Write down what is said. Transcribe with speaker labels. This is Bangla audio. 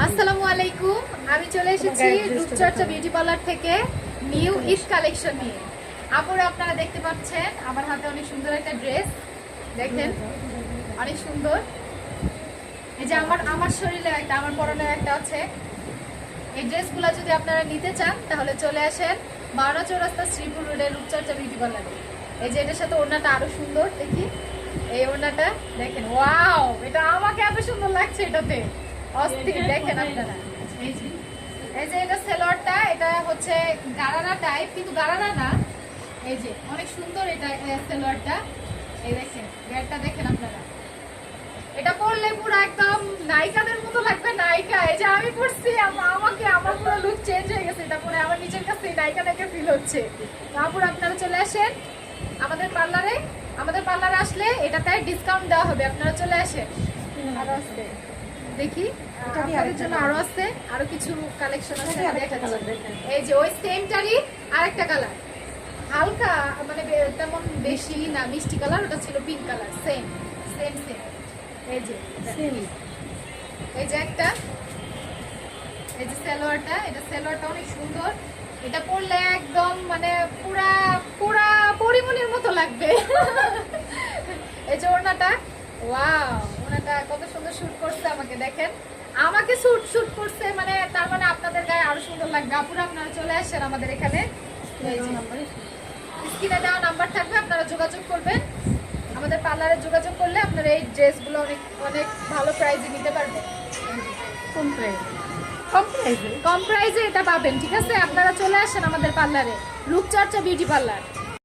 Speaker 1: আসসালামু আলাইকুম। আমি চলে এসেছি রূপচর্চা বিউটি পার্লার থেকে নিউ ঈদ কালেকশন নিয়ে। আপুরা আপনারা দেখতে পাচ্ছেন আমার হাতে অনেক সুন্দর একটা ড্রেস, দেখেন অনেক সুন্দর। এই যে আমার শরীরে একটা, আমার পরনে একটা আছে। এই ড্রেসগুলো যদি আপনারা নিতে চান তাহলে চলে আসেন মাওনা চৌরাস্তা শ্রীপুর রোডে রূপচর্চা বিউটি পার্লারে। এই যে এটার সাথে ওড়নাটা আরো সুন্দর, দেখি এই ওড়নাটা দেখেন, ওয়াও, এটা আমাকে এত সুন্দর লাগছে, এটাতে অস্থির। দেখেন আপনারা, এই যে এটা সেলোয়ারটা, এটা হচ্ছে গারারা টাইপ কিন্তু গারারা না। এই যে অনেক সুন্দর এটা সেলোয়ারটা, এই দেখেন গ্যারটা দেখেন আপনারা। এটা পরলে পুরো একদম নায়িকাদের মতো লাগবে, নায়িকা। এই যে আমি পরছি, আমাকে আমার পুরো লুক চেঞ্জ হয়ে গেছে। এটা পরে আমার নিজের কাছে নায়িকা নায়িকা ফিল হচ্ছে। তারপর আপনারা চলে আসেন আমাদের পার্লারে। আমাদের পার্লারে আসলে এটাতে ডিসকাউন্ট দেওয়া হবে, আপনারা চলে আসেন। আরো আছে, দেখি আপনাদের জন্য আরো আছে, আরো কিছু কালেকশন আছে দেখাচ্ছি। এই যে ওই সেমটারই আরেকটা কালার, হালকা মানে তেমন বেশি না, মিষ্টি কালার, ওটা ছিল pink colour. Same same same. এই যে এই যে একটা, এই যে সালোয়ারটা, এটা সালোয়ারটা অনেক সুন্দর। এটা পরলে একদম মানে পুরা পুরা পরিমণির মতো লাগবে। এই যে ওড়নাটা, ওয়াও, ওড়নাটা কত সুন্দর শুট করছে আমাকে, দেখেন আমাকে শুট করছে, মানে তার মানে আপনাদের গায়ে আরো সুন্দর লাগবে। আপুরা আপনারা চলে আসেন আমাদের এখানে, স্ক্রিনে দেওয়া নাম্বার থাকবে, আপনারা যোগাযোগ করবেন। আমাদের পার্লারে যোগাযোগ করলে আপনারা এই ড্রেসগুলো অনেক অনেক ভালো প্রাইসে নিতে পারবেন। কম প্রাইসে এটা পাবেন, ঠিক আছে? আপনারা চলে আসেন আমাদের পার্লারে, রূপচর্চা বিউটি পার্লার।